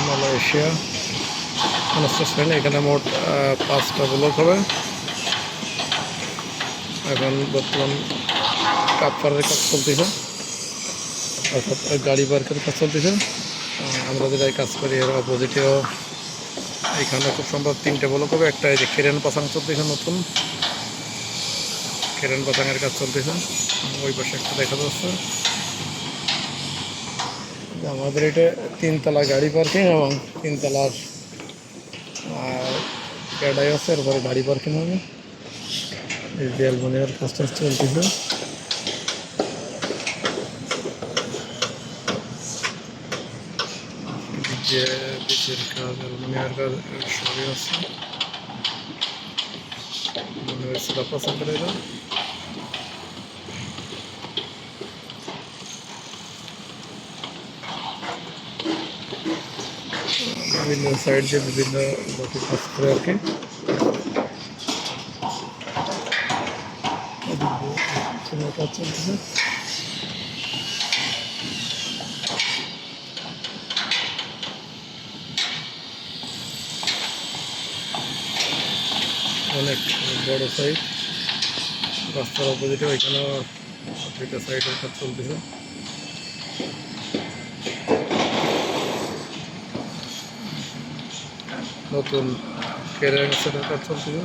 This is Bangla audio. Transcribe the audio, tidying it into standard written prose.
Malaysia construction. এখানে মোট 5টা ব্লক হবে। এখন বর্তমান কাপড়ের কাজ চলতেছে, অর্থাৎ গাড়ি পার্কের কাজ চলতেছে। আমরা যেটাই কাজ করি এর অপোজিটেও এখানে খুব সম্ভব 3টে ব্লক হবে। একটা এই যে কেরেন পাসাং চলতেছে, নতুন কেরেন পাসাংয়ের কাজ চলতেছে। ওই পাশে একটা দেখা যাচ্ছে। আমাদের এটা 3তলা গাড়ি পার্কিং এবং 3তলার ক্যাডাই আছে, এরপরে গাড়ি পার্কিং হবে। এই যে অ্যালুমিনিয়ামের কাজ টাজ চলতেছে। যে বিচের কাজ, অ্যালুমিনিয়ামের কাজ সবই আছে। মনে হয়েছে পছন্দ এরা বিভিন্ন সাইড দিয়ে বিভিন্ন লোকে কাজ করে আর কি। কাজ চলতেছে। অনেক বড় সাইড, রাস্তার অপোজিটে ওইখানেও 2টা সাইডের কাজ চলতেছে। নতুন কেরিয়ার সেটের কাজ চলতেছে।